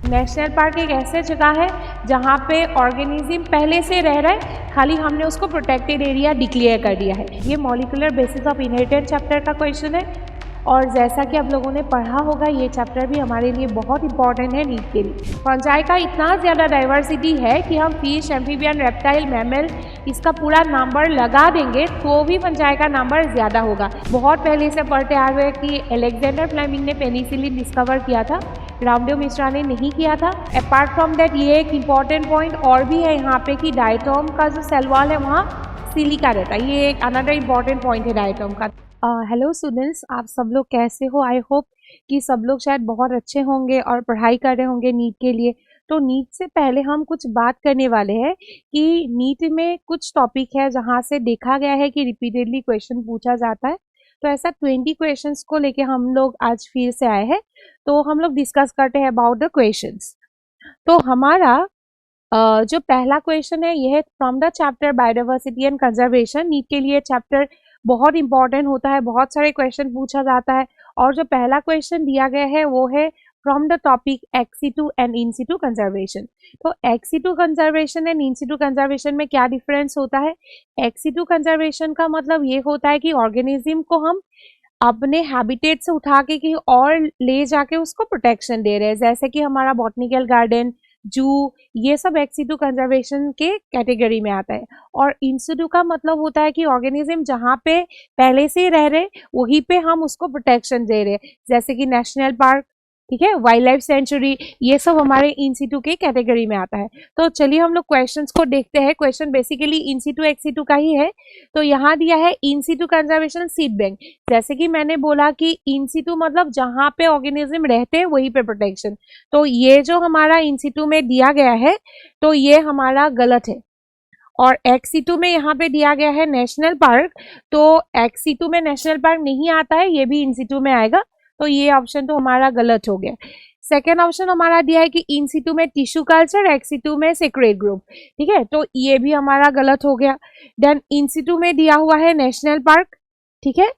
National park एक ऐसी जगह है जहाँ पे ऑर्गेनिज्म पहले से रह रहा है, खाली हमने उसको प्रोटेक्टेड एरिया डिक्लेयर कर दिया है। ये molecular basis of inheritance chapter का क्वेश्चन है और जैसा कि आप लोगों ने पढ़ा होगा ये चैप्टर भी हमारे लिए बहुत इंपॉर्टेंट है नीट के लिए। फंजाई का इतना ज़्यादा डाइवर्सिटी है कि हम फिश, एम्फीबियन, रेप्टाइल, मैमल इसका पूरा नंबर लगा देंगे तो भी फंजाई का नंबर ज़्यादा होगा। बहुत पहले से पढ़ते आ रहे हैं कि अलेक्जेंडर फ्लेमिंग ने पेनिसिलिन डिस्कवर किया था, रामदेव मिश्रा ने नहीं किया था। अपार्ट फ्रॉम दैट ये एक इम्पॉर्टेंट पॉइंट और भी है यहाँ पे कि डायटोम का जो सेल वॉल है वहाँ सिलिका रहता है। ये एक अनदर इम्पॉर्टेंट पॉइंट है डायटोम का। हेलो स्टूडेंट्स, आप सब लोग कैसे हो? आई होप कि सब लोग शायद बहुत अच्छे होंगे और पढ़ाई कर रहे होंगे नीट के लिए। तो नीट से पहले हम कुछ बात करने वाले हैं कि नीट में कुछ टॉपिक है जहाँ से देखा गया है कि रिपीटेडली क्वेश्चन पूछा जाता है। तो ऐसा 20 क्वेश्चंस को लेके हम लोग आज फिर से आए हैं, तो हम लोग डिस्कस करते हैं अबाउट द क्वेश्चंस। तो हमारा जो पहला क्वेश्चन है ये है from the chapter biodiversity and conservation. NEET के लिए चैप्टर बहुत इंपॉर्टेंट होता है, बहुत सारे क्वेश्चन पूछा जाता है और जो पहला क्वेश्चन दिया गया है वो है from the topic ex situ and in situ conservation. तो ex situ conservation and in situ conservation में क्या डिफरेंस होता है? एक्स सिटू कंजर्वेशन का मतलब ये होता है कि ऑर्गेनिज्म को हम अपने हैबिटेट से उठा के कहीं और ले जाके उसको प्रोटेक्शन दे रहे हैं, जैसे कि हमारा बॉटनिकल गार्डन, जू, ये सब एक्स सिटू कंजर्वेशन के कैटेगरी में आता है। और इन सिटू का मतलब होता है कि ऑर्गेनिज्म जहाँ पे पहले से रह रहे वहीं पे हम उसको प्रोटेक्शन दे रहे हैं, जैसे कि नेशनल पार्क, ठीक है, वाइल्ड लाइफ सेंचुरी, ये सब हमारे इन सिटू के कैटेगरी में आता है। तो चलिए हम लोग क्वेश्चंस को देखते हैं। क्वेश्चन बेसिकली इन सिटू एक्स सिटू का ही है। तो यहाँ दिया है इन सिटू कंजर्वेशन सीड बैंक। जैसे कि मैंने बोला कि इन सिटू मतलब जहाँ पे ऑर्गेनिज्म रहते हैं वहीं पे प्रोटेक्शन। तो ये जो हमारा इन सिटू में दिया गया है तो ये हमारा गलत है। और एक्स सिटू में यहाँ पे दिया गया है नेशनल पार्क, तो एक्स सिटू में नेशनल पार्क नहीं आता है, ये भी इन सिटू में आएगा। तो ये ऑप्शन तो हमारा गलत हो गया। सेकेंड ऑप्शन हमारा दिया है कि इन सिटू में टिश्यू कल्चर, एक्स सिटू में सेक्रेड ग्रुप, ठीक है, तो ये भी हमारा गलत हो गया। देन इन सिटू में दिया हुआ है नेशनल पार्क, ठीक है,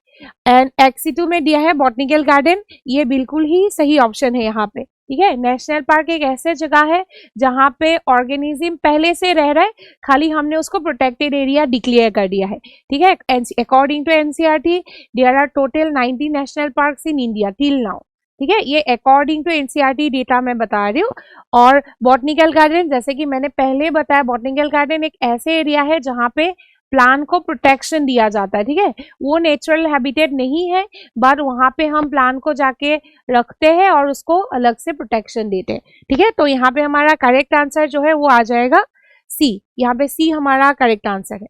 एंड एक्स सिटू में दिया है बॉटनिकल गार्डन, ये बिल्कुल ही सही ऑप्शन है यहाँ पे, ठीक है। नेशनल पार्क एक ऐसे जगह है जहाँ पे ऑर्गेनिज्म पहले से रह रहा है, खाली हमने उसको प्रोटेक्टेड एरिया डिक्लेयर कर दिया है, ठीक है। According to NCERT there are total 90 national parks in India till now, ठीक है, ये अकॉर्डिंग टू एनसीईआरटी डेटा मैं बता रही हूँ। और बॉटनिकल गार्डन, जैसे कि मैंने पहले बताया, बॉटनिकल गार्डन एक ऐसे एरिया है जहाँ पे प्लांट को प्रोटेक्शन दिया जाता है, ठीक है, वो नेचुरल हैबिटेट नहीं है, बट वहां पे हम प्लांट को जाके रखते हैं और उसको अलग से प्रोटेक्शन देते हैं, ठीक है। तो यहाँ पे हमारा करेक्ट आंसर जो है वो आ जाएगा सी, यहाँ पे सी हमारा करेक्ट आंसर है।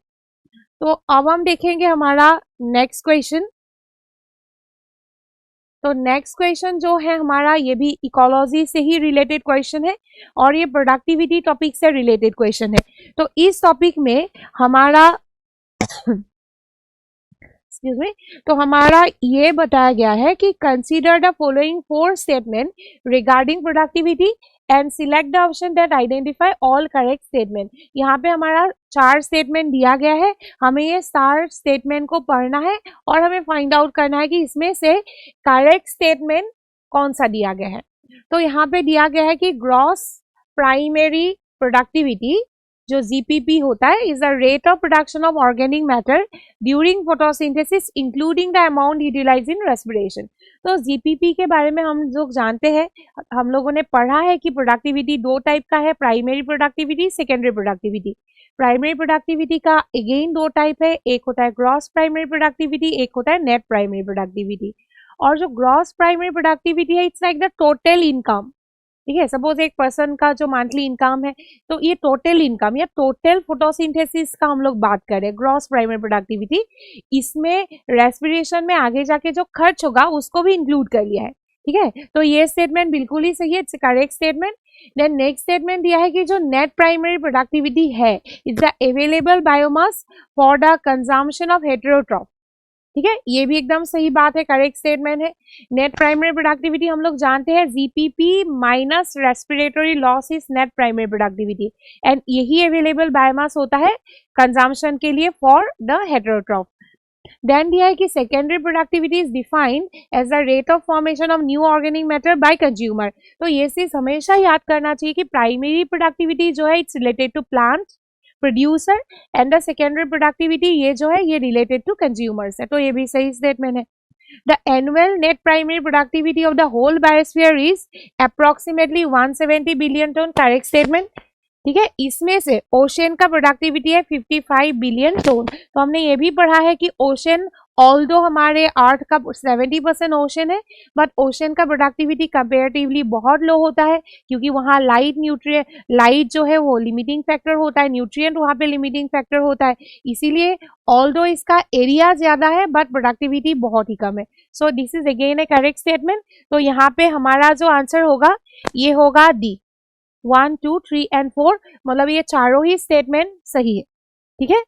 तो अब हम देखेंगे हमारा नेक्स्ट क्वेश्चन। तो नेक्स्ट क्वेश्चन जो है हमारा ये भी इकोलॉजी से ही रिलेटेड क्वेश्चन है और ये प्रोडक्टिविटी टॉपिक से रिलेटेड क्वेश्चन है। तो इस टॉपिक में हमारा एक्सक्यूज मी, तो हमारा ये बताया गया है कि consider the following 4 statement regarding productivity and select the option that identify all correct statement. यहाँ पे हमारा 4 स्टेटमेंट दिया गया है, हमें ये 4 स्टेटमेंट को पढ़ना है और हमें फाइंड आउट करना है कि इसमें से करेक्ट स्टेटमेंट कौन सा दिया गया है। तो यहाँ पे दिया गया है कि ग्रॉस प्राइमरी प्रोडक्टिविटी जो जीपीपी होता है is the rate of production of organic matter during photosynthesis including the amount utilize in respiration. तो जीपीपी के बारे में हम लोग जानते हैं, हम लोगों ने पढ़ा है कि प्रोडक्टिविटी 2 टाइप का है, primary productivity, secondary productivity. Primary productivity का अगेन 2 टाइप है, एक होता है ग्रॉस प्राइमरी प्रोडक्टिविटी, एक होता है नेट प्राइमरी प्रोडक्टिविटी। और जो ग्रॉस प्राइमरी प्रोडक्टिविटी है it's like the total income, ठीक है। सपोज एक पर्सन का जो मंथली इनकम है तो ये टोटल इनकम या टोटल फोटोसिंथेसिस का हम लोग बात कर रहे हैं, ग्रॉस प्राइमरी प्रोडक्टिविटी। इसमें रेस्पिरेशन में आगे जाके जो खर्च होगा उसको भी इंक्लूड कर लिया है, ठीक है। तो ये स्टेटमेंट बिल्कुल ही सही है, it's correct statement. Then next statement दिया है कि जो नेट प्राइमरी प्रोडक्टिविटी है is the available biomass for the consumption of heterotroph, ठीक है, ये भी एकदम सही बात है, करेक्ट स्टेटमेंट है। नेट प्राइमरी प्रोडक्टिविटी हम लोग जानते हैं GPP minus respiratory loss is net primary productivity and यही अवेलेबल बायोमास होता है कंजम्पशन के लिए फॉर द हेटेरोट्रॉफ। देन दिया है कि secondary productivity is defined as the rate of formation of new organic matter by consumer. तो ये चीज हमेशा याद करना चाहिए कि प्राइमरी प्रोडक्टिविटी जो है it's related to plant producer and the secondary productivity ये जो है ये रिलेटेड टू कंज्यूमर्स है। तो ये भी सही स्टेटमेंट है। The annual net primary productivity of the whole biosphere is approximately 170 billion ton, correct statement। ठीक है, इसमें से ओशन का प्रोडक्टिविटी है 55 बिलियन टन। तो हमने ये भी पढ़ा है कि ओशन ऑल्दो हमारे अर्थ का 70% ओशन है, बट ओशन का प्रोडक्टिविटी कंपेरेटिवली बहुत लो होता है क्योंकि वहाँ लाइट जो है वो लिमिटिंग फैक्टर होता है, न्यूट्रिएंट वहाँ पे लिमिटिंग फैक्टर होता है, इसीलिए ऑल्दो इसका एरिया ज्यादा है बट प्रोडक्टिविटी बहुत ही कम है। So this is again A correct statement. तो यहाँ पे हमारा जो आंसर होगा ये होगा डी, 1, 2, 3 एंड 4, मतलब ये चारों ही स्टेटमेंट सही है। ठीक है,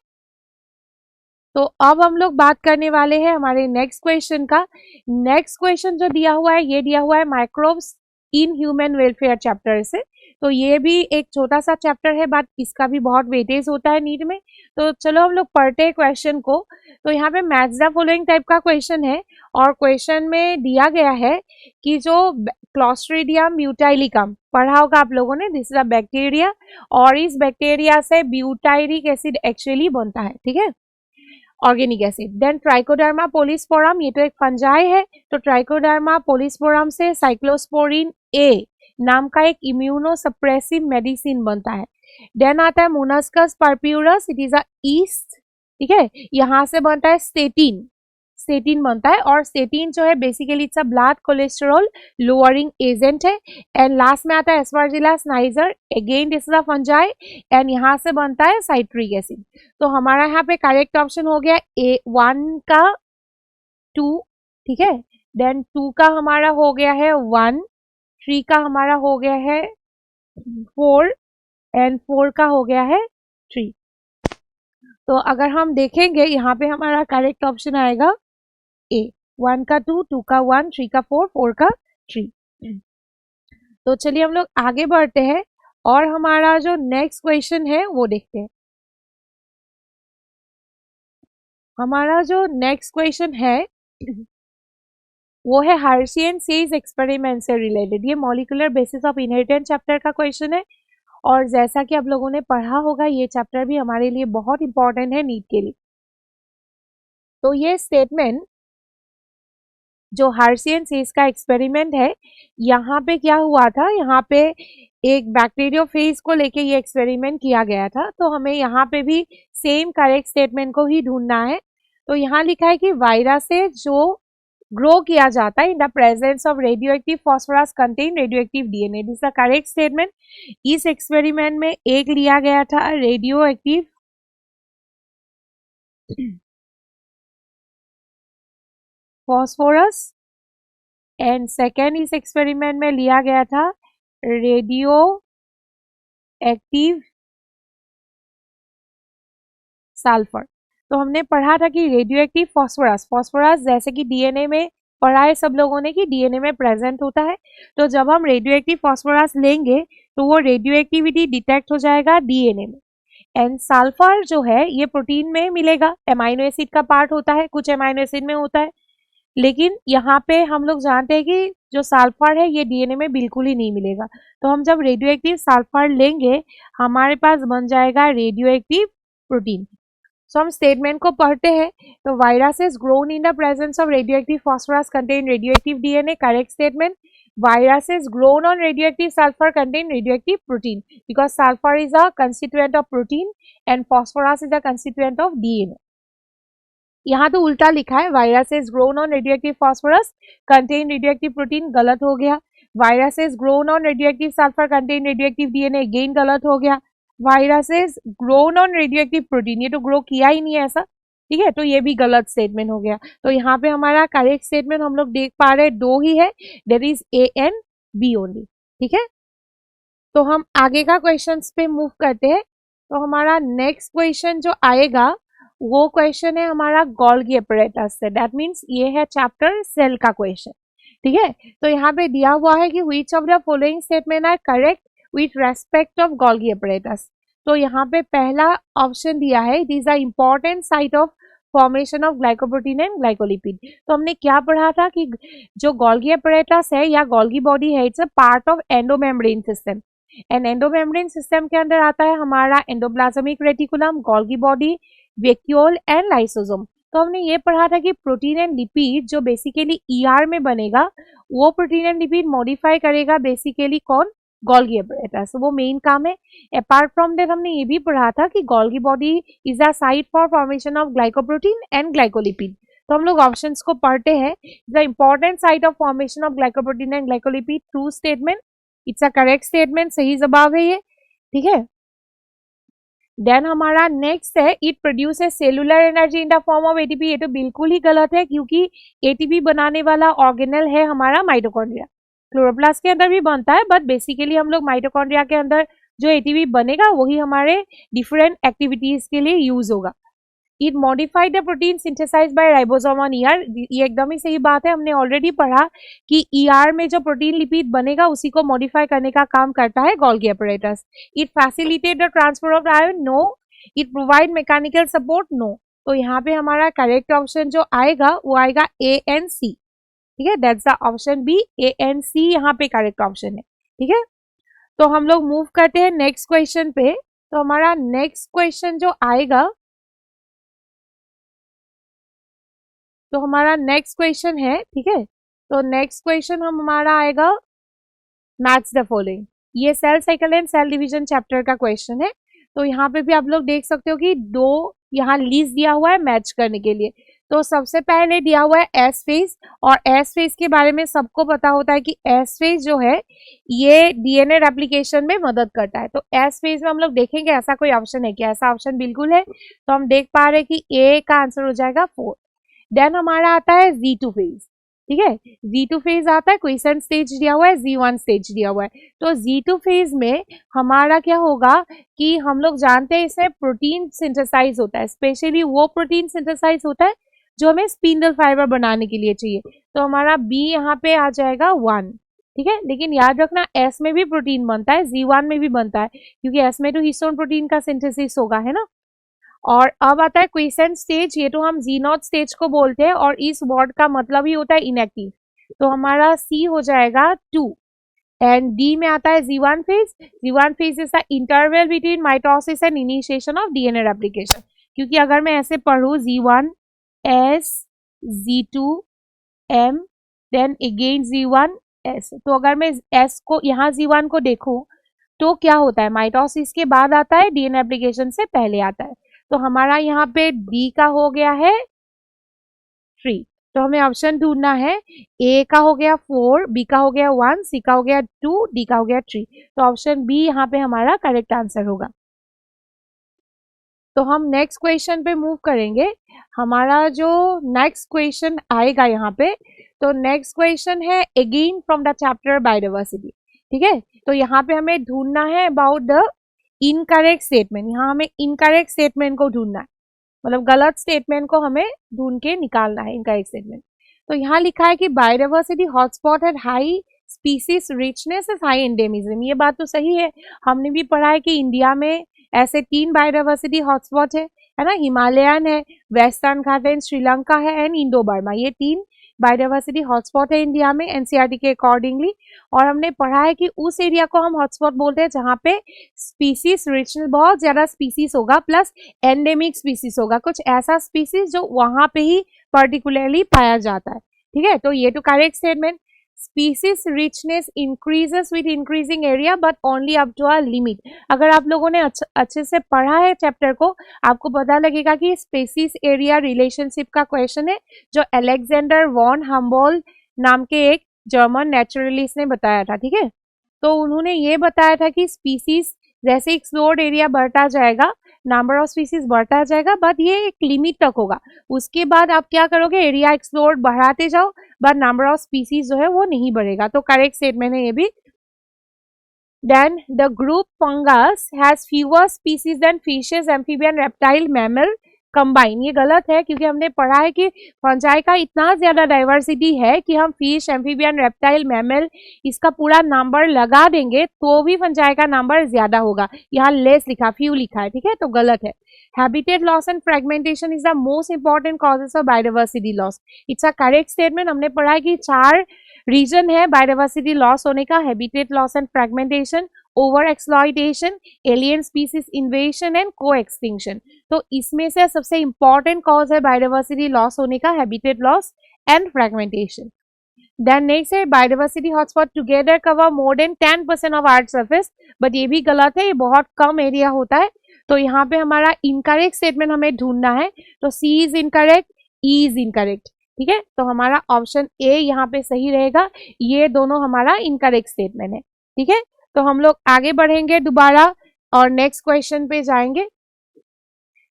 तो अब हम लोग बात करने वाले हैं हमारे नेक्स्ट क्वेश्चन का। नेक्स्ट क्वेश्चन जो दिया हुआ है ये दिया हुआ है microbes in human welfare chapter से। तो ये भी एक छोटा सा चैप्टर है बट इसका भी बहुत वेटेज होता है नीट में। तो चलो हम लोग पढ़ते हैं क्वेश्चन को। तो यहाँ पे मैच द फॉलोइंग टाइप का क्वेश्चन है और क्वेश्चन में दिया गया है कि जो क्लॉस्ट्रीडियम ब्यूटाइलिकम पढ़ा होगा आप लोगों ने, दिस इज अ बैक्टीरिया और इस बैक्टीरिया से ब्यूटाइरिक एसिड एक्चुअली बनता है। ठीक है, organic acid. Then trichoderma polysporum, ये तो एक फंजाई है, तो ट्राइकोडर्मा पोलिस्पोरम से साइक्लोस्पोरिन ए नाम का एक इम्यूनोसप्रेसिव मेडिसिन बनता है। देन आता है Monascus purpureus, it is a yeast. ठीक है, यहाँ से बनता है स्टेटिन, स्टेटिन बनता है और स्टेटिन जो है basically it's a blood cholesterol lowering agent है। एंड लास्ट में आता है Aspergillus niger, again this is a fungi and यहाँ से बनता है साइट्रिक एसिड। तो हमारा यहाँ पे करेक्ट ऑप्शन हो गया ए 1 का 2। ठीक है, देन 2 का हमारा हो गया है 1, 3 का हमारा हो गया है 4 एंड 4 का हो गया है 3। तो अगर हम देखेंगे यहाँ पे हमारा करेक्ट ऑप्शन आएगा ए, 1 का 2, 2 का 1, 3 का 4, 4 का 3। तो चलिए हम लोग आगे बढ़ते हैं और हमारा जो नेक्स्ट क्वेश्चन है वो देखते हैं। हमारा जो नेक्स्ट क्वेश्चन है वो है हर्शी एंड चेज एक्सपेरिमेंट से रिलेटेड। ये molecular basis of inheritance chapter का क्वेश्चन है और जैसा कि आप लोगों ने पढ़ा होगा ये चैप्टर भी हमारे लिए बहुत इंपॉर्टेंट है नीट के लिए। तो ये स्टेटमेंट जो हर्शी एंड चेज का एक्सपेरिमेंट है, यहाँ पे क्या हुआ था, यहाँ पे एक बैक्टीरियोफेज को लेके ये एक्सपेरिमेंट किया गया था। तो हमें यहाँ पे भी सेम करेक्ट स्टेटमेंट को ही ढूंढना है। तो यहाँ लिखा है कि वायरस से जो ग्रो किया जाता है in the presence of radioactive phosphorus contain radioactive DNA, this is the correct statement. इस एक्सपेरिमेंट में एक लिया गया था रेडियोएक्टिव फॉस्फोरस एंड सेकेंड इस एक्सपेरिमेंट में लिया गया था रेडियो एक्टिव सल्फर। तो हमने पढ़ा था कि रेडियो एक्टिव फॉस्फोरस, फॉस्फोरस जैसे कि डीएनए में पढ़ा है सब लोगों ने कि डीएनए में प्रेजेंट होता है। तो जब हम रेडियो एक्टिव फॉस्फोरस लेंगे तो वो रेडियो एक्टिविटी डिटेक्ट हो जाएगा डीएनए में। एंड सल्फर जो है ये प्रोटीन में मिलेगा, एमाइनो एसिड का पार्ट होता है, कुछ एमाइनो एसिड में होता है, लेकिन यहाँ पे हम लोग जानते हैं कि जो सल्फर है ये डीएनए में बिल्कुल ही नहीं मिलेगा। तो हम जब रेडियो एक्टिव सल्फर लेंगे हमारे पास बन जाएगा रेडियो एक्टिव प्रोटीन। सो हम स्टेटमेंट को पढ़ते हैं। तो viruses grown in the presence of radioactive phosphorus contain radioactive DNA, correct statement. Viruses grown on radioactive sulfur contain radioactive protein because sulfur is a constituent of protein and phosphorus is a constituent of DNA. यहाँ तो उल्टा लिखा है, viruses grown on radioactive phosphorus contain radioactive protein, गलत हो गया। Viruses grown on radioactive sulfur contain radioactive DNA, again गलत हो गया। Viruses grown on radioactive protein, ये तो ग्रो किया ही नहीं है ऐसा, ठीक है, तो ये भी गलत स्टेटमेंट हो गया। तो यहाँ पे हमारा करेक्ट स्टेटमेंट हम लोग देख पा रहे हैं दो ही है, that is A and B only. ठीक है, तो हम आगे का क्वेश्चन पे मूव करते हैं। तो हमारा नेक्स्ट क्वेश्चन जो आएगा वो क्वेश्चन है हमारा गोल्गी apparatus से, दैट मीन्स ये है चैप्टर सेल का क्वेश्चन। ठीक है, तो यहाँ पे दिया हुआ है कि which of the following statement are correct with respect of Golgi apparatus। तो यहाँ पे पहला ऑप्शन दिया है, it is the important site of formation of glycoprotein and glycolipid. तो हमने क्या पढ़ा था कि जो गोल्गी अपरेटस है या गोल्गी बॉडी है, it's a part of endomembrane system. And endomembrane system के अंदर आता है हमारा endoplasmic reticulum, Golgi body, vacuole and lysosome. तो हमने ये पढ़ा था कि प्रोटीन एंड लिपिड जो बेसिकली ईआर में बनेगा, वो प्रोटीन एंड लिपिड मॉडिफाई करेगा बेसिकली कौन? Golgi apparatus. वो मेन काम है। अपार्ट फ्रॉम दैट हमने ये भी पढ़ा था कि Golgi body is a site for formation of glycoprotein and glycolipid. तो हम लोग ऑप्शंस को पढ़ते हैं। The important site of formation of glycoprotein and glycolipid, true statement, it's a correct statement, सही जवाब है ये, ठीक है। देन हमारा नेक्स्ट है, it produces cellular energy in the form of ATP. ये तो बिल्कुल ही गलत है, क्योंकि एटीपी बनाने वाला ऑर्गेनल है हमारा माइटोकॉन्ड्रिया। क्लोरोप्लास्ट के अंदर भी बनता है, बट बेसिकली हम लोग माइटोकॉन्ड्रिया के अंदर जो एटीपी बनेगा वही हमारे डिफरेंट एक्टिविटीज के लिए यूज होगा। It modified the protein synthesize by ribosome on ER. ये एकदम ही सही बात है, हमने ऑलरेडी पढ़ा कि ईआर में जो प्रोटीन लिपिड बनेगा उसी को मॉडिफाई करने का काम करता है Golgi apparatus. It facilitate the transfer of ion, no. It provide mechanical support, no. तो यहाँ पे हमारा करेक्ट ऑप्शन जो आएगा वो आएगा ए एंड सी, ठीक है। That's the option B, A and C यहाँ पे करेक्ट ऑप्शन है, ठीक है। तो हम लोग मूव करते हैं नेक्स्ट क्वेश्चन पे। तो हमारा नेक्स्ट क्वेश्चन जो आएगा, तो हमारा नेक्स्ट क्वेश्चन है, ठीक है। तो नेक्स्ट क्वेश्चन हमारा आएगा, मैच द फॉलोइंग। ये cell cycle and cell division chapter का क्वेश्चन है। तो यहाँ पे भी आप लोग देख सकते हो कि दो यहाँ लिस्ट दिया हुआ है मैच करने के लिए। तो सबसे पहले दिया हुआ है एस फेज, और एस फेज के बारे में सबको पता होता है कि एस फेज जो है ये डीएनए रेप्लिकेशन में मदद करता है। तो एस फेज में हम लोग देखेंगे ऐसा कोई ऑप्शन है क्या? ऐसा ऑप्शन बिल्कुल है। तो हम देख पा रहे हैं कि ए का आंसर हो जाएगा 4। देन हमारा आता है Z2 फेज, ठीक है। Z2 फेज आता है, क्वेश्चन स्टेज दिया हुआ है, Z1 स्टेज दिया हुआ है। तो Z2 फेज में हमारा क्या होगा कि हम लोग जानते हैं इसमें प्रोटीन सिंथेसाइज होता है, स्पेशली वो प्रोटीन सिंथेसाइज होता है जो हमें स्पिंडल फाइबर बनाने के लिए चाहिए। तो हमारा बी यहाँ पे आ जाएगा 1, ठीक है। लेकिन याद रखना एस में भी प्रोटीन बनता है, Z1 में भी बनता है, क्योंकि एस में तो हिस्टोन प्रोटीन का सिंथेसिस होगा, है ना। और अब आता है क्वेश्चन स्टेज, ये तो हम Z0 स्टेज को बोलते हैं, और इस वर्ड का मतलब ही होता है इनएक्टिव। तो हमारा सी हो जाएगा 2। एंड डी में आता है Z1 phase. Z1 phase is the interval between mitosis and initiation of DNA replication. क्योंकि अगर मैं ऐसे पढ़ूँ Z1 S, Z2 M, then again Z1 S, तो अगर मैं S को यहाँ Z1 को देखूं तो क्या होता है, माइटोसिस के बाद आता है, डीएनए रेप्लिकेशन से पहले आता है। तो हमारा यहाँ पे डी का हो गया है 3। तो हमें ऑप्शन ढूंढना है, ए का हो गया 4, बी का हो गया 1, सी का हो गया 2, डी का हो गया 3। तो ऑप्शन बी यहाँ पे हमारा करेक्ट आंसर होगा। तो हम नेक्स्ट क्वेश्चन पे मूव करेंगे। हमारा जो नेक्स्ट क्वेश्चन आएगा यहाँ पे, तो नेक्स्ट क्वेश्चन है again from the chapter biodiversity, ठीक है। तो यहाँ पे हमें ढूंढना है अबाउट द इनकरेक्ट स्टेटमेंट। यहाँ हमें इनकरेक्ट स्टेटमेंट को ढूंढना है, मतलब गलत स्टेटमेंट को हमें ढूंढ के निकालना है, इनकरेक्ट स्टेटमेंट। तो यहाँ लिखा है कि बायोडाइवर्सिटी हॉटस्पॉट है, high species richness is high endemism. ये बात तो सही है, हमने भी पढ़ा है कि इंडिया में ऐसे 3 बायोडाइवर्सिटी हॉटस्पॉट है ना। हिमालयन है, वेस्टर्न घाट है, श्रीलंका है एंड इंडो बर्मा। ये 3 बायोडाइवर्सिटी हॉटस्पॉट है इंडिया में एनसीईआरटी के अकॉर्डिंगली। और हमने पढ़ा है कि उस एरिया को हम हॉटस्पॉट बोलते हैं जहाँ पे स्पीसीज रिचनेस, बहुत ज्यादा स्पीसीज होगा, प्लस एंडेमिक स्पीसीज होगा, कुछ ऐसा स्पीसीज जो वहां पे ही पर्टिकुलरली पाया जाता है, ठीक है। तो ये तो correct statement. Species richness increases with increasing area but only up to a limit. अगर आप लोगों ने अच्छे से पढ़ा है चैप्टर को, आपको पता लगेगा कि स्पीसीज एरिया रिलेशनशिप का क्वेश्चन है, जो अलेक्जेंडर वॉन हम्बोल्ट नाम के एक जर्मन नेचुरलिस्ट ने बताया था, ठीक है। तो उन्होंने ये बताया था कि स्पीसीज जैसे एक्सप्लोर्ड एरिया बढ़ता जाएगा, नंबर ऑफ स्पीसीज बढ़ता जाएगा, बट ये एक लिमिट तक होगा। उसके बाद आप क्या करोगे, एरिया एक्सप्लोर्ड बढ़ाते जाओ, बट नंबर ऑफ स्पीसीज जो है वो नहीं बढ़ेगा। तो करेक्ट स्टेटमेंट है ये भी। Then the group fungus has fewer species than fishes, amphibian, reptile, mammal, combine, ये गलत है क्योंकि हमने पढ़ा है कि फंजाई का इतना ज्यादा डाइवर्सिटी है कि हम फिश, एम्फीबियन, रेप्टाइल, मैमल इसका पूरा नंबर लगा देंगे तो भी फंजाई का नंबर ज्यादा होगा। यहाँ लेस लिखा, फ्यू लिखा है, ठीक है, तो गलत है। Habitat loss and fragmentation is the most important causes of biodiversity loss. It's a correct statement. हमने पढ़ा है कि 4 रीजन है बायोडाइवर्सिटी लॉस होने का, habitat loss and fragmentation, over exploitation, alien species invasion and co extinction. तो इसमें से सबसे इंपॉर्टेंट कॉज है बायोडाइवर्सिटी लॉस होने का habitat loss and fragmentation. Then next है biodiversity hotspot together cover more than 10% of earth surface, but ये भी गलत है, ये बहुत कम एरिया होता है। तो यहाँ पे हमारा इनकरेक्ट स्टेटमेंट हमें ढूंढना है, तो C is incorrect, E is incorrect, ठीक है, तो हमारा ऑप्शन ए यहाँ पे सही रहेगा। ये दोनों हमारा इनकरेक्ट स्टेटमेंट है, ठीक है। तो हम लोग आगे बढ़ेंगे दोबारा और नेक्स्ट क्वेश्चन पे जाएंगे।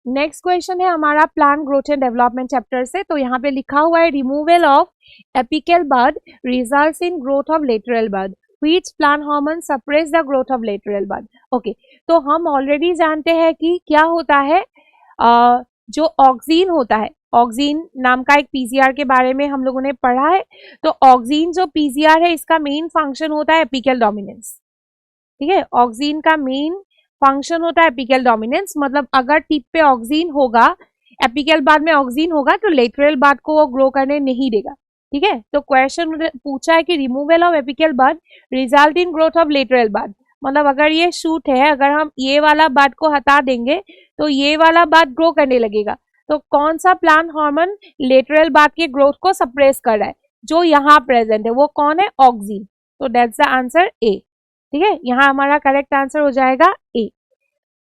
नेक्स्ट क्वेश्चन है हमारा plant growth and development chapter से। तो यहाँ पे लिखा हुआ है removal of apical bud results in growth of lateral bud, which plant hormone suppress the growth of lateral bud. Okay, तो हम ऑलरेडी जानते हैं कि क्या होता है, जो ऑक्सीन होता है, ऑक्सीन नाम का एक पीसीआर के बारे में हम लोगों ने पढ़ा है। तो ऑक्सीन जो पीसीआर है इसका मेन फंक्शन होता है एपिकल डोमिनेंस, ठीक है, ऑक्सीन का मेन फंक्शन होता है एपिकल डोमिनेंस, मतलब अगर टिप पे ऑक्सीन होगा, एपिकल बाद में ऑक्सीन होगा तो लेटरल बाद को वो ग्रो करने नहीं देगा, ठीक है। तो क्वेश्चन पूछा है कि removal of apical bud result in growth of lateral bud, मतलब अगर ये शूट है, अगर हम ये वाला बड को हटा देंगे तो ये वाला बड ग्रो करने लगेगा। तो कौन सा प्लांट हार्मोन लेटरल बड के ग्रोथ को सप्रेस कर रहा है, जो यहाँ प्रेजेंट है वो कौन है, ऑक्सीन। तो दैट्स द आंसर ए, ठीक है, यहाँ हमारा करेक्ट आंसर हो जाएगा ए।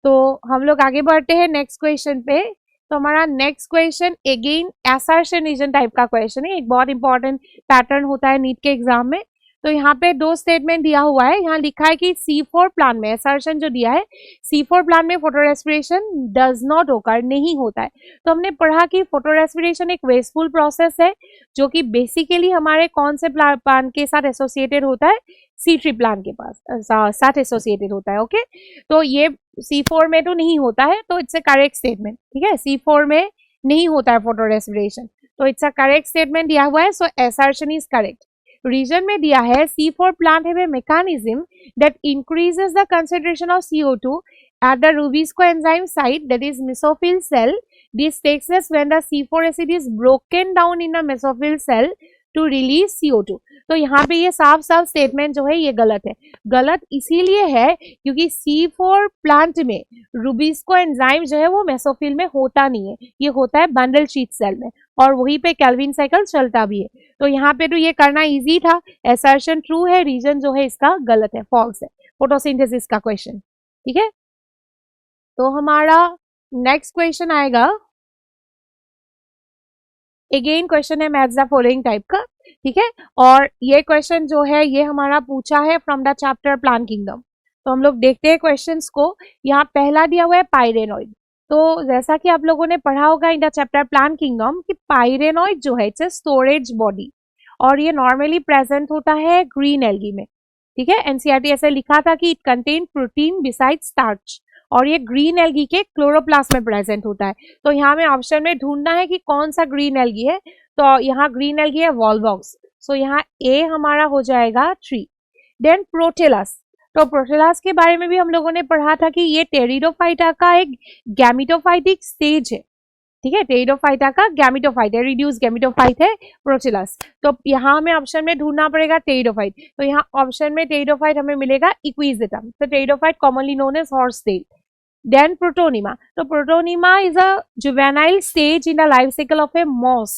तो हम लोग आगे बढ़ते हैं नेक्स्ट क्वेश्चन पे। तो हमारा next question again assertion reason type का क्वेश्चन है, एक बहुत इंपॉर्टेंट पैटर्न होता है नीट के एग्जाम में। तो यहाँ पे 2 स्टेटमेंट दिया हुआ है, यहाँ लिखा है कि C4 प्लांट में असर्शन जो दिया है, C4 प्लांट में फोटो रेस्पिरेशन डज नॉट ओकर, नहीं होता है। तो हमने पढ़ा कि फोटो रेस्पिरेशन एक वेस्टफुल प्रोसेस है जो कि बेसिकली हमारे कौन से प्लांट के साथ एसोसिएटेड होता है, C3 प्लांट के पास साथ एसोसिएटेड होता है। ओके, तो ये C4 में तो नहीं होता है, तो इट्स अ करेक्ट स्टेटमेंट, ठीक है, C4 में नहीं होता है फोटो रेस्पिरेशन, तो इट्स अ करेक्ट स्टेटमेंट दिया हुआ है, सो असर्शन इज करेक्ट। रीजन में दिया है C4 plant have a mechanism that increases the concentration of CO2 at the Rubisco enzyme site, that is mesophyll cell. This takes place when the C4 acid is broken down in a mesophyll cell to release CO2. तो यहाँ पे ये साफ साफ statement जो है ये गलत है। गलत इसीलिए है क्योंकि C4 प्लांट में रूबिस्को एंजाइम जो है वो मेसोफिल में होता नहीं है, ये होता है बंडल शीट सेल में, और वहीं पे कैल्विन साइकिल चलता भी है। तो यहाँ पे तो ये करना इजी था, असर्शन ट्रू है, रीजन जो है इसका गलत है, फॉल्स है, फोटोसिंथेसिस का क्वेश्चन, ठीक है। तो हमारा नेक्स्ट क्वेश्चन आएगा, अगेन क्वेश्चन है मैथ्स द फॉलोइंग टाइप का, ठीक है, और ये क्वेश्चन जो है ये हमारा पूछा है from the chapter plant kingdom. तो हम लोग देखते हैं क्वेश्चंस को। यहाँ पहला दिया हुआ है पाइरेनॉइड। तो जैसा कि आप लोगों ने पढ़ा होगा in the chapter plant kingdom कि पाइरेनॉइड जो है इट्स अ स्टोरेज बॉडी, और ये नॉर्मली प्रेजेंट होता है ग्रीन एल्गी में, ठीक है। एनसीईआरटी ऐसे लिखा था कि it contain protein beside starch, और ये ग्रीन एल्गी के क्लोरोप्लास्ट में प्रेजेंट होता है। तो यहाँ में ऑप्शन में ढूंढना है कि कौन सा ग्रीन एल्गी है, तो यहाँ ग्रीन एल्गी है वॉल्वॉक्स, सो यहाँ ए हमारा हो जाएगा 3। देन प्रोटेलस, तो प्रोटेलस के बारे में भी हम लोगों ने पढ़ा था कि ये टेरिडोफाइटा का एक गैमिटोफाइटिक स्टेज है, ठीक है, टेरिडोफाइटा का गैमिटोफाइट है, रिड्यूस गैमिटोफाइट है प्रोटेलस। तो यहाँ हमें ऑप्शन में ढूंढना पड़ेगा टेरिडोफाइट, तो यहाँ ऑप्शन में टेरिडोफाइट हमें मिलेगा इक्विजिटम, तो pteridophyte commonly known as horse tail. Then protonema, तो protonema is a juvenile stage in the life cycle of a moss,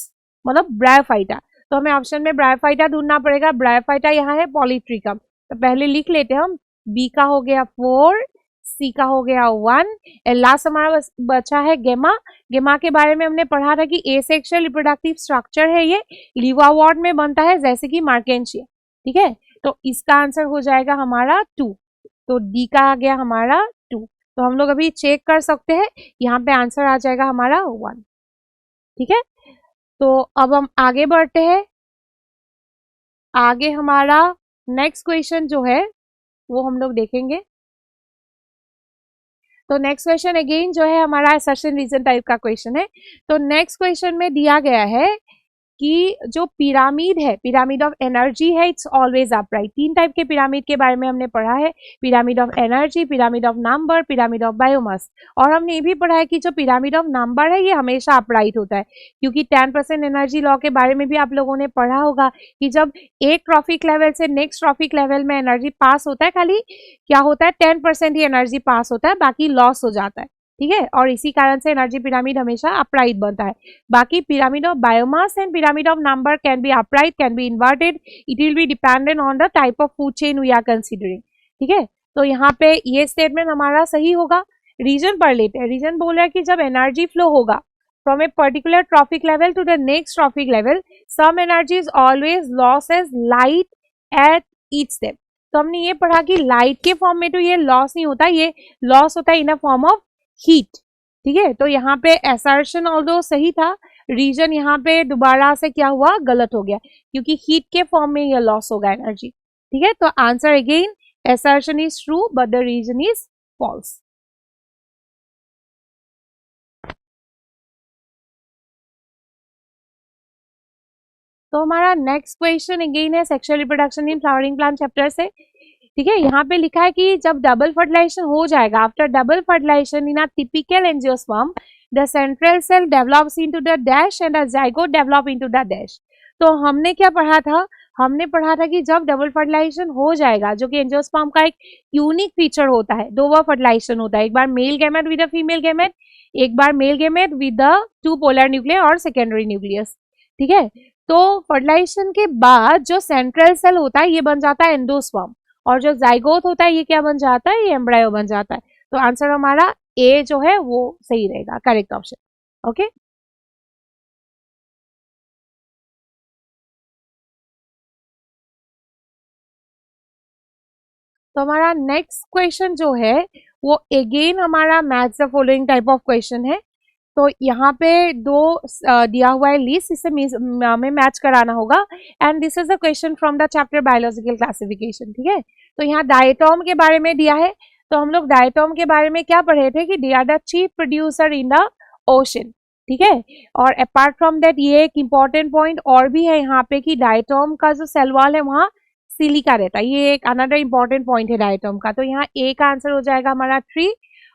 मतलब ब्रायोफाइटा। तो हमें ऑप्शन में ब्रायोफाइटा ढूंढना पड़ेगा, ब्रायोफाइटा यहाँ है पॉलीट्रिकम, तो पहले लिख लेते हैं हम, बी का हो गया 4, सी का हो गया 1, लास्ट हमारा बचा है गेमा। गेमा के बारे में हमने पढ़ा था कि एसेक्सुअल रिप्रोडक्टिव स्ट्रक्चर है, ये लीवावॉर्ड में बनता है जैसे कि मार्केंशिया, ठीक है। तो इसका आंसर हो जाएगा हमारा 2, तो डी का आ गया हमारा 2। तो हम लोग अभी चेक कर सकते हैं, यहाँ पे आंसर आ जाएगा हमारा 1, ठीक है। तो अब हम आगे बढ़ते हैं, आगे हमारा नेक्स्ट क्वेश्चन जो है वो हम लोग देखेंगे। तो नेक्स्ट क्वेश्चन अगेन जो है हमारा असर्शन रीजन टाइप का क्वेश्चन है। तो नेक्स्ट क्वेश्चन में दिया गया है कि जो पिरामिड है, पिरामिड ऑफ एनर्जी है, इट्स ऑलवेज अपराइट। 3 टाइप के पिरामिड के बारे में हमने पढ़ा है, pyramid of energy, pyramid of number, pyramid of biomass. और हमने ये भी पढ़ा है कि जो पिरामिड ऑफ नंबर है ये हमेशा अपराइट होता है, क्योंकि 10% एनर्जी लॉ के बारे में भी आप लोगों ने पढ़ा होगा कि जब एक ट्रॉफिक लेवल से नेक्स्ट ट्रॉफिक लेवल में एनर्जी पास होता है, खाली क्या होता है 10% ही एनर्जी पास होता है, बाकी लॉस हो जाता है, ठीक है। और इसी कारण से एनर्जी पिरामिड हमेशा अपराइट बनता है। बाकी pyramid of biomass and pyramid of number can be upright, can be inverted, it will be dependent on the type of food chain we are considering, ठीक है। तो यहाँ पे ये स्टेटमेंट हमारा सही होगा। रीजन पढ़ लेते हैं। रीजन बोल रहा है कि जब एनर्जी फ्लो होगा from a particular trophic level to the next trophic level, some energy is always loss as light at each step. तो हमने ये पढ़ा कि लाइट के फॉर्म में तो ये लॉस नहीं होता, ये लॉस होता है इन अ फॉर्म ऑफ हीट, ठीक है। तो यहाँ पे असर्शन ऑल्दो सही था, रीजन यहाँ पे दोबारा से क्या हुआ, गलत हो गया, क्योंकि हीट के फॉर्म में यह लॉस होगा एनर्जी, ठीक है। तो answer again assertion is true but the reason is false. तो हमारा नेक्स्ट क्वेश्चन अगेन है sexual reproduction in flowering plant chapter से, ठीक है। यहाँ पे लिखा है कि जब डबल फर्टिलाइजेशन हो जाएगा, after double fertilization in a typical angiosperm the central cell develops into the dash and the zygote develop into the dash. तो हमने क्या पढ़ा था, हमने पढ़ा था कि जब डबल फर्टिलाइजेशन हो जाएगा, जो कि एंजियोस्पर्म का एक यूनिक फीचर होता है, 2 बार फर्टिलाइजेशन होता है, एक बार male gamete with a female gamete, एक बार male gamete with the 2 polar nuclear और सेकेंडरी न्यूक्लियस, ठीक है। तो फर्टिलाइजेशन के बाद जो सेंट्रल सेल होता है ये बन जाता है एंडोस्पर्म, और जो जाइगोट होता है ये क्या बन जाता है, ये एम्ब्रायो बन जाता है। तो आंसर हमारा ए जो है वो सही रहेगा, करेक्ट ऑप्शन, ओके। तो हमारा नेक्स्ट क्वेश्चन जो है वो अगेन हमारा match the following type of question है। तो यहाँ पे 2 दिया हुआ है लिस्ट, इसे हमें मैच कराना होगा and this is a question from the chapter biological classification, ठीक है। तो यहाँ डायटोम के बारे में दिया है। तो हम लोग डायटोम के बारे में क्या पढ़े थे कि they are the chief producer in the ocean, ठीक है। और अपार्ट फ्रॉम दैट ये एक इंपॉर्टेंट पॉइंट और भी है यहाँ पे कि डायटोम का जो सेल वॉल है वहाँ सिलिका रहता है, ये एक अनदर इंपॉर्टेंट पॉइंट है डायटोम का। तो यहाँ ए का आंसर हो जाएगा हमारा 3।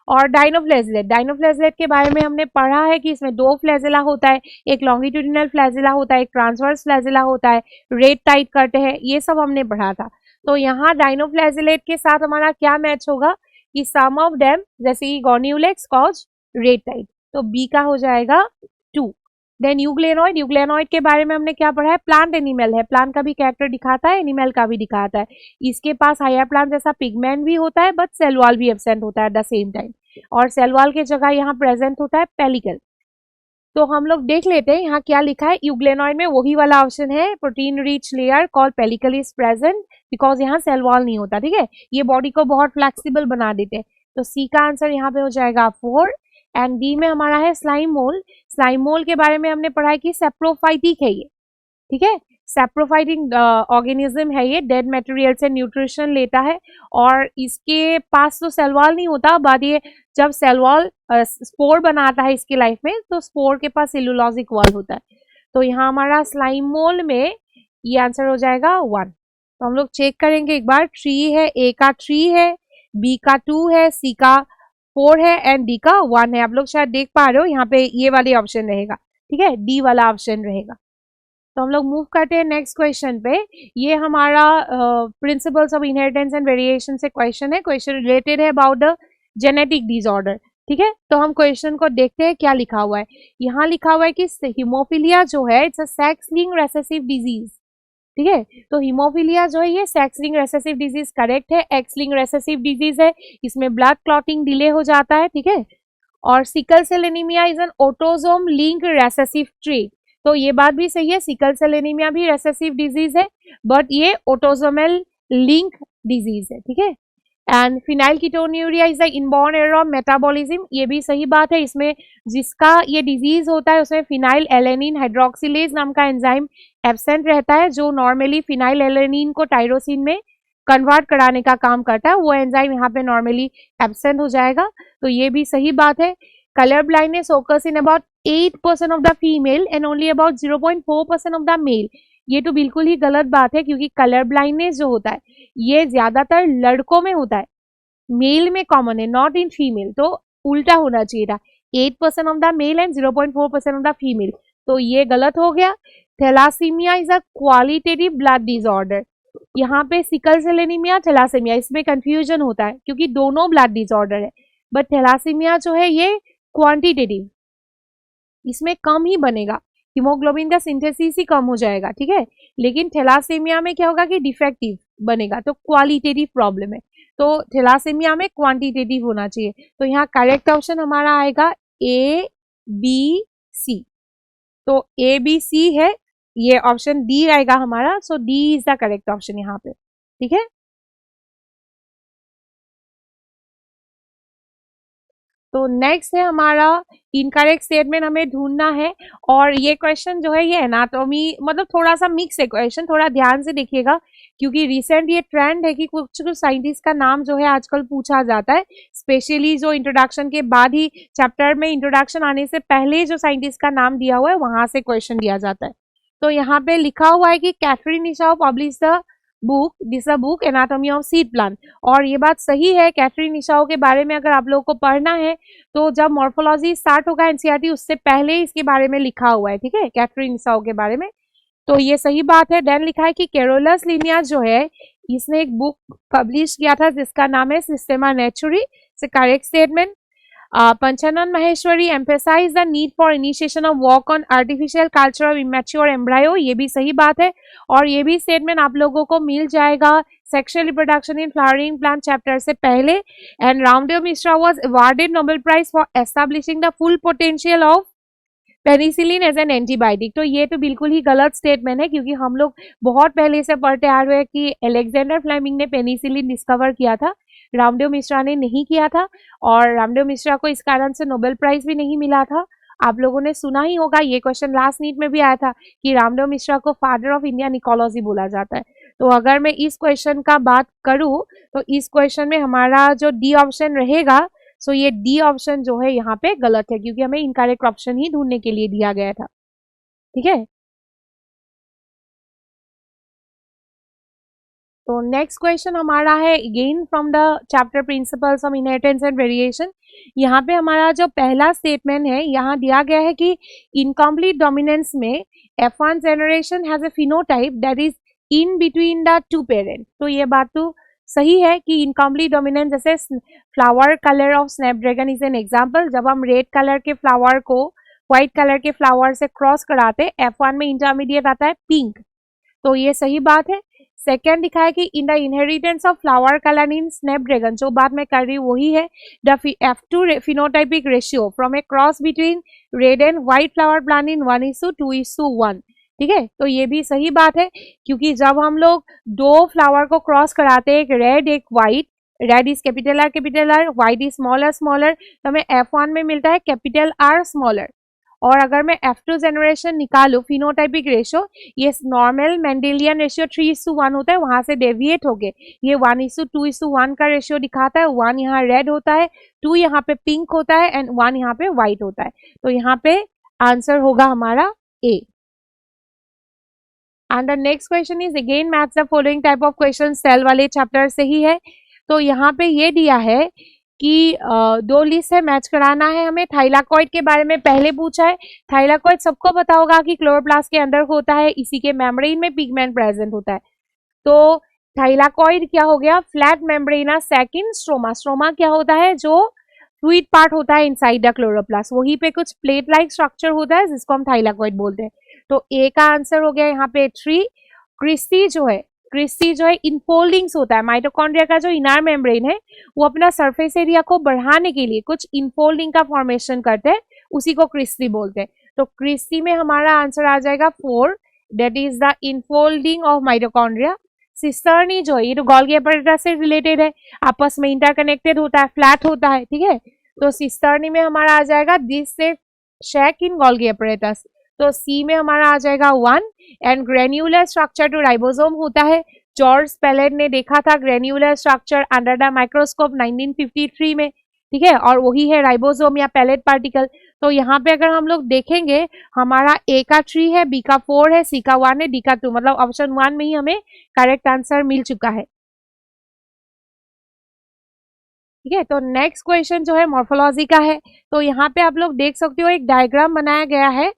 और डाइनोफ्लेजेलेट, डाइनोफ्लेजेलेट के बारे में हमने पढ़ा है कि इसमें 2 फ्लैजेला होता है, एक लॉन्गिट्यूडिनल फ्लैजेला होता है, एक ट्रांसवर्स फ्लैजेला होता है, रेड टाइट करते हैं, ये सब हमने पढ़ा था। तो यहाँ डाइनोफ्लेजेलेट के साथ हमारा क्या मैच होगा कि सम ऑफ देम, जैसे कि गॉन्यूलेक्स कॉज रेड टाइट, तो बी का हो जाएगा 2। देन यूग्लेनॉइड, यूग्लेनॉइड के बारे में हमने क्या पढ़ा है, प्लांट एनिमल है, प्लांट का भी कैरेक्टर दिखाता है, एनिमल का भी दिखाता है। इसके पास हायर प्लांट जैसा पिगमेंट भी होता है बट सेल वॉल भी एब्सेंट होता है एट द सेम टाइम, और सेल वॉल के जगह यहाँ प्रेजेंट होता है पेलिकल। तो हम लोग देख लेते हैं यहाँ क्या लिखा है। यूग्लेनॉइड में वही वाला ऑप्शन है, protein rich layer called pellicle is present because यहाँ सेल वॉल नहीं होता, ठीक है। ये बॉडी को बहुत फ्लेक्सिबल बना देते हैं। तो सी का आंसर यहाँ पे हो जाएगा 4। एंड डी में हमारा है स्लाइम मोल। स्लाइम मोल के बारे में हमने पढ़ा है कि सेप्रोफाइटिक है ये, ठीक है। सेप्रोफाइटिक ऑर्गेनिज्म है ये, डेड मटेरियल से न्यूट्रिशन लेता है और इसके पास तो सेल वॉल नहीं होता, बट ये जब सेल वॉल स्पोर बनाता है इसके लाइफ में तो स्पोर के पास सेलुलोजिक वॉल होता है। तो यहाँ हमारा स्लाइम मोल में ये आंसर हो जाएगा 1। तो हम लोग चेक करेंगे एक बार, 3 है, ए का 3 है, बी का 2 है, सी का 4 है एंड डी का 1 है। आप लोग शायद देख पा रहे हो यहाँ पे ये वाले ऑप्शन रहेगा, ठीक है, डी वाला ऑप्शन रहेगा। तो हम लोग मूव करते हैं नेक्स्ट क्वेश्चन पे। ये हमारा principles of inheritance and variation से क्वेश्चन है। क्वेश्चन रिलेटेड है अबाउट द जेनेटिक डिसऑर्डर, ठीक है। तो हम क्वेश्चन को देखते हैं क्या लिखा हुआ है। यहाँ लिखा हुआ है कि हीमोफीलिया जो है it's a sex linked recessive disease, ठीक है। तो हीमोफीलिया जो है ये sex linked recessive disease correct है, एक्स लिंक्ड रेसेसिव डिजीज है, इसमें ब्लड क्लॉटिंग डिले हो जाता है, ठीक है। और sickle cell anaemia is an autosome linked recessive trait, तो ये बात भी सही है, सिकल सेल एनीमिया भी रेसेसिव डिजीज है बट ये ऑटोसोमल लिंक डिजीज है, ठीक है। And phenylketonuria is the inborn error of metabolism, ये भी सही बात है, इसमें जिसका ये डिजीज होता है उसमें फिनाइल एलेनिन हाइड्रोक्सिलेज नाम का एंजाइम एब्सेंट रहता है जो नॉर्मली फिनाइल एलेनिन को टायरोसिन में कन्वर्ट कराने का काम करता है, वो एंजाइम यहाँ पे नॉर्मली एब्सेंट हो जाएगा। तो ये भी सही बात है। Colour blindness occurs in about 8% of the female and only about 0.4% of the male. ये तो बिल्कुल ही गलत बात है, क्योंकि कलर ब्लाइंडनेस जो होता है ये ज्यादातर लड़कों में होता है, मेल में कॉमन है, नॉट इन फीमेल। तो उल्टा होना चाहिए था, 8% of the male and 0.4% of the female. तो ये गलत हो गया। Thalassaemia is a qualitative blood disorder. यहाँ पे सिकल सेल एनीमिया, थैलासीमिया, इसमें कंफ्यूजन होता है क्योंकि दोनों ब्लड डिसऑर्डर है, बट थैलासीमिया जो है ये क्वांटिटेटिव, इसमें कम ही बनेगा, हीमोग्लोबिन का सिंथेसिस ही कम हो जाएगा, ठीक है। लेकिन थैलासीमिया में क्या होगा कि डिफेक्टिव बनेगा, तो क्वालिटेटिव प्रॉब्लम है। तो थैलासीमिया में क्वांटिटेटिव होना चाहिए। तो यहाँ करेक्ट ऑप्शन हमारा आएगा ए बी सी। तो ए बी सी है, ये ऑप्शन डी आएगा हमारा। So D is the correct option यहाँ पे, ठीक है। तो नेक्स्ट है हमारा इनकरेक्ट स्टेटमेंट, हमें ढूंढना है। और ये क्वेश्चन जो है ये एनाटॉमी, मतलब थोड़ा सा मिक्स है क्वेश्चन, थोड़ा ध्यान से देखिएगा, क्योंकि रिसेंट ये ट्रेंड है कि कुछ कुछ साइंटिस्ट का नाम जो है आजकल पूछा जाता है, स्पेशली जो इंट्रोडक्शन के बाद ही, चैप्टर में इंट्रोडक्शन आने से पहले जो साइंटिस्ट का नाम दिया हुआ है वहां से क्वेश्चन दिया जाता है। तो यहाँ पे लिखा हुआ है कि कैथरीन निशाओ publish the book anatomy of seed plant. और ये बात सही है, कैथरीन निशाओ के बारे में अगर आप लोगों को पढ़ना है तो जब मॉर्फोलॉजी स्टार्ट होगा एनसीईआरटी, उससे पहले इसके बारे में लिखा हुआ है, ठीक है, कैथरीन निशाओ के बारे में। तो ये सही बात है। देन लिखा है कि कैरोलस लिनियस जो है इसने एक बुक पब्लिश किया था जिसका नाम है सिस्टेमा नेचुरी, correct statement. Panchanan Maheshwari emphasized the need for initiation of work on artificial culture of immature embryo, ये भी सही बात है। और ये भी स्टेटमेंट आप लोगों को मिल जाएगा sexual reproduction in flowering plant chapter से पहले। And Ramdev Mishra was awarded Nobel prize for establishing the full potential of penicillin as an antibiotic. तो ये तो बिल्कुल ही गलत स्टेटमेंट है, क्योंकि हम लोग बहुत पहले से पढ़ते आ रहे हैं कि अलेक्जेंडर फ्लेमिंग ने पेनिसिलिन डिस्कवर किया था, रामदेव मिश्रा ने नहीं किया था। और रामदेव मिश्रा को इस कारण से नोबेल प्राइज भी नहीं मिला था। आप लोगों ने सुना ही होगा, ये क्वेश्चन लास्ट नीट में भी आया था कि रामदेव मिश्रा को फादर ऑफ इंडियन इकोलॉजी बोला जाता है। तो अगर मैं इस क्वेश्चन का बात करूं तो इस क्वेश्चन में हमारा जो डी ऑप्शन रहेगा, सो ये डी ऑप्शन जो है यहाँ पे गलत है, क्योंकि हमें इनकरेक्ट ऑप्शन ही ढूंढने के लिए दिया गया था, ठीक है। तो नेक्स्ट क्वेश्चन हमारा है again from the chapter principles of inheritance and variation. यहाँ पे हमारा जो पहला स्टेटमेंट है, यहाँ दिया गया है कि इनकम्प्लीट डोमिनेंस में F1 generation has a phenotype that is in between the two parent. तो ये बात तो सही है कि इनकम्प्लीट डोमिनेंस, जैसे flower colour of Snapdragon is an example, जब हम रेड कलर के फ्लावर को व्हाइट कलर के फ्लावर से क्रॉस कराते F1 में इंटरमीडिएट आता है पिंक। तो ये सही बात है। सेकेंड दिखा है कि in the inheritance of flower colour in Snapdragon, जो बात मैं कर रही हूँ वही है, the F2 phenotypic ratio from A cross between red and white flower plant in 1:2:1, ठीक है। तो ये भी सही बात है, क्योंकि जब हम लोग दो फ्लावर को क्रॉस कराते हैं, एक रेड एक white, red is capital R, white is smaller, तो हमें F1 में मिलता है कैपिटल R स्मॉलर। और अगर मैं F2 जनरेशन निकालू फिनोटाइपिक रेशियो, ये नॉर्मल मेंडेलियन रेशियो 3:1 होता है, वहां से डेविएट हो गए ये 1:2:1 का रेशियो दिखाता है। 1 यहाँ रेड होता है, 2 यहाँ पे पिंक होता है एंड 1 यहाँ पे व्हाइट होता है। तो यहाँ पे आंसर होगा हमारा A. And the next question is again match the following type of question, cell वाले चैप्टर से ही है। तो यहाँ पे ये दिया है कि दो लिस्ट है, मैच कराना है हमें। थाइलाकॉइड के बारे में पहले पूछा है। थाइलाकॉइड सबको पता होगा कि क्लोरोप्लास्ट के अंदर होता है, इसी के मेम्ब्रेन में पिगमेंट प्रेजेंट होता है। तो थाइलाकॉइड क्या हो गया, flat membrane sac in stroma. Stroma क्या होता है, जो फ्लूइड पार्ट होता है इनसाइड द क्लोरोप्लास्ट, वहीं पे कुछ प्लेट लाइक स्ट्रक्चर होता है जिसको हम थाइलाकॉइड बोलते हैं। तो ए का आंसर हो गया यहाँ पे 3। क्रिस्टी जो है इनफोल्डिंग्स होता है, माइटोकॉन्ड्रिया का जो इनर मेम्ब्रेन है वो अपना सरफेस एरिया को बढ़ाने के लिए कुछ इनफोल्डिंग का फॉर्मेशन करते हैं, उसी को क्रिस्टी बोलते हैं। तो क्रिस्टी में हमारा आंसर आ जाएगा 4, that is the infolding of mitochondria. Cisternae जो है ये तो गोल्गी एपैरेटस से रिलेटेड है, आपस में इंटरकनेक्टेड होता है, फ्लैट होता है, ठीक है। तो सिस्टर्नी में हमारा आ जाएगा दिस से शैक इन गोल्गी एपैरेटस। तो सी में हमारा आ जाएगा 1। And granular structure to ribosome होता है, जॉर्ज पेलेट ने देखा था granular structure under the microscope 1953 में, ठीक है, और वही है राइबोसोम या पेलेट पार्टिकल। तो यहाँ पे अगर हम लोग देखेंगे हमारा ए का 3 है, बी का 4 है, सी का 1 है, डी का 2, मतलब ऑप्शन 1 में ही हमें करेक्ट आंसर मिल चुका है। ठीक है, तो नेक्स्ट क्वेश्चन जो है मॉर्फोलॉजी का है। तो यहाँ पे आप लोग देख सकते हो एक डायग्राम बनाया गया है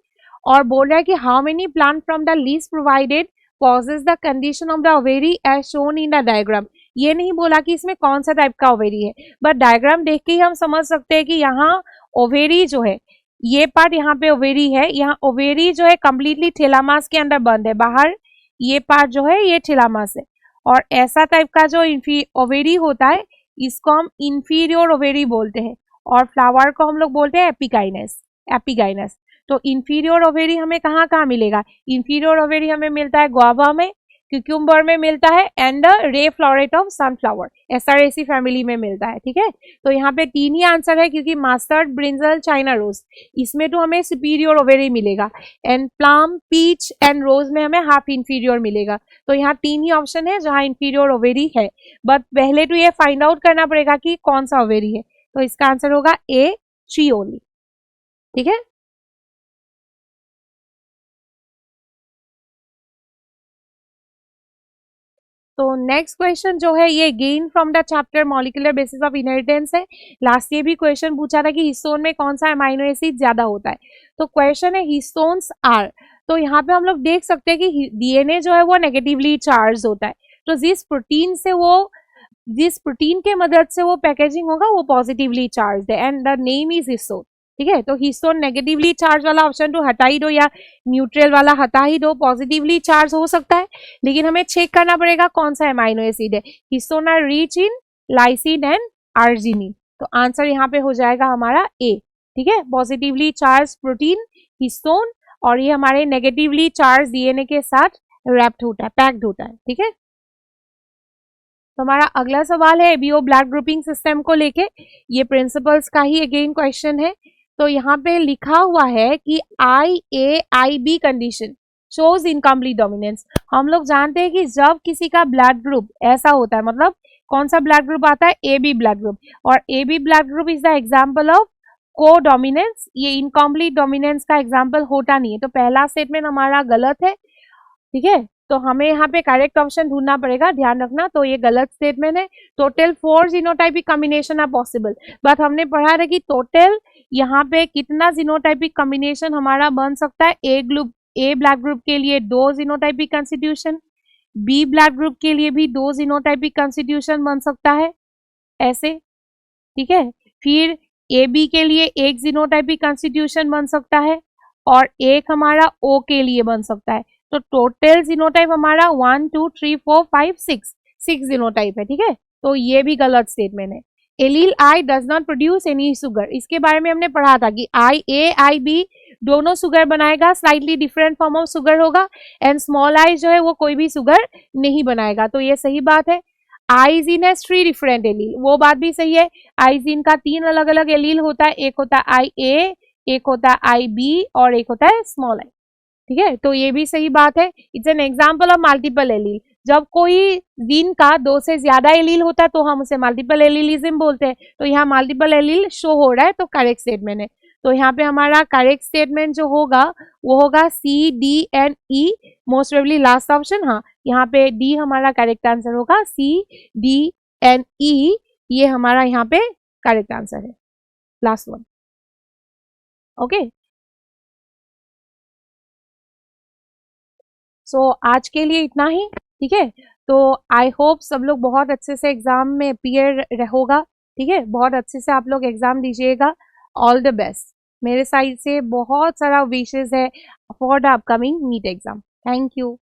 और बोल रहा है कि how many plant from the list provided possess the condition of the ovary as shown in the diagram. ये नहीं बोला कि इसमें कौन सा टाइप का ओवेरी है, बट डायग्राम देख के ही हम समझ सकते हैं कि यहाँ ओवेरी जो है, ये पार्ट यहाँ पे ओवेरी है, यहाँ ओवेरी जो है कंप्लीटली थैलामस के अंदर बंद है, बाहर ये पार्ट जो है ये थैलामस है। और ऐसा टाइप का जो ओवेरी होता है इसको हम इंफीरियर ओवेरी बोलते हैं, और फ्लावर को हम लोग बोलते हैं एपिगाइनस, एपिगाइनस। तो इंफीरियर ओवेरी हमें कहाँ कहाँ मिलेगा? इंफीरियर ओवेरी हमें मिलता है गुआवा में, क्यूक्यूम्बर में मिलता है, and ray floret of sunflower एसआरएसी फैमिली में मिलता है। ठीक है, तो यहाँ पे 3 ही आंसर है, क्योंकि मास्टर्ड, ब्रिंजल, चाइना रोज, इसमें तो हमें सुपीरियर ओवेरी मिलेगा, एंड प्लम, पीच एंड रोज में हमें हाफ इंफीरियर मिलेगा। तो यहाँ 3 ही ऑप्शन है जहाँ इंफीरियर ओवेरी है, बट पहले तो ये फाइंड आउट करना पड़ेगा कि कौन सा ओवेरी है। तो इसका आंसर होगा ए, 3 ओनली। ठीक है, तो नेक्स्ट क्वेश्चन जो है ये gain from the chapter molecular basis of inheritance है। लास्ट ईयर भी क्वेश्चन पूछा था कि हिस्टोन में कौन सा अमाइनो एसिड ज्यादा होता है। तो क्वेश्चन है हिस्टोन्स आर, तो यहाँ पे हम लोग देख सकते हैं कि डीएनए जो है वो नेगेटिवली चार्ज होता है, तो जिस प्रोटीन के मदद से वो पैकेजिंग होगा वो पॉजिटिवली चार्ज है, and the name is histone. ठीक है, तो हिस्टोन नेगेटिवली चार्ज वाला ऑप्शन तो हटा ही दो, या न्यूट्रल वाला हटा ही दो, पॉजिटिवली चार्ज हो सकता है, लेकिन हमें चेक करना पड़ेगा कौन सा अमाइनो एसिड है। Histone are rich in lysine and arginine, तो आंसर यहाँ पे हो जाएगा हमारा ए। ठीक है, पॉजिटिवली चार्ज प्रोटीन हिस्टोन, और ये हमारे नेगेटिवली चार्ज डीएनए के साथ रैप्ड होता है, पैक्ड होता है। ठीक है, तो हमारा अगला सवाल है एबीओ ब्लड ग्रुपिंग सिस्टम को लेके, ये प्रिंसिपल्स का ही अगेन क्वेश्चन है। तो यहाँ पे लिखा हुआ है कि IAIB condition shows incomplete dominance. हम लोग जानते हैं कि जब किसी का ब्लड ग्रुप ऐसा होता है, मतलब कौन सा ब्लड ग्रुप आता है? AB ब्लड ग्रुप, और AB blood group is the example of को डोमिनेंस। ये इनकम्प्लीट डोमिनेंस का एग्जाम्पल होता नहीं है, तो पहला स्टेटमेंट हमारा गलत है। ठीक है, तो हमें यहाँ पे करेक्ट ऑप्शन ढूंढना पड़ेगा, ध्यान रखना। तो ये गलत स्टेटमेंट है। Total 4 genotypic combination are possible, but हमने पढ़ा था कि टोटल यहाँ पे कितना जीनोटाइपिक कॉम्बिनेशन हमारा बन सकता है। ए ब्लड ग्रुप के लिए 2 genotypic constitution, B blood group के लिए भी 2 जीनोटाइपिक कॉन्स्टिट्यूशन बन सकता है ऐसे। ठीक है, फिर AB के लिए 1 जीनोटाइपिक कॉन्स्टिट्यूशन बन सकता है, और एक हमारा O के लिए बन सकता है। तो टोटल जीनोटाइप हमारा 1 2 3 4 5 6 जीनोटाइप है। ठीक है, तो ये भी गलत स्टेटमेंट है। Allele I does not produce any sugar, इसके बारे में हमने पढ़ा था कि IAIB दोनों सुगर बनाएगा, slightly different form of sugar होगा, एंड स्मॉल I जो है वो कोई भी सुगर नहीं बनाएगा, तो ये सही बात है। आइजीन है 3 डिफरेंट एलील, वो बात भी सही है। आइजीन का 3 अलग अलग एलील होता है, एक होता है IA, एक होता है IB, और एक होता है स्मॉल I। ठीक है, तो ये भी सही बात है। It's an example of multiple allele. जब कोई जीन का 2 से ज्यादा एलील होता है तो हम उसे मल्टीपल एलीलिज्म बोलते हैं। तो यहाँ मल्टीपल एलील शो हो रहा है, तो करेक्ट स्टेटमेंट है। तो यहाँ पे हमारा करेक्ट स्टेटमेंट जो होगा वो होगा C, D and E, most probably last option. हाँ, यहाँ पे D हमारा करेक्ट आंसर होगा, C, D एंड E ये हमारा यहाँ पे करेक्ट आंसर है, लास्ट वन। ओके, सो आज के लिए इतना ही। ठीक है, तो आई होप सब लोग बहुत अच्छे से एग्जाम में अपियर होगा। ठीक है, बहुत अच्छे से आप लोग एग्जाम दीजिएगा। ऑल द बेस्ट, मेरे साइड से बहुत सारा विशेस है for the upcoming NEET exam. Thank you.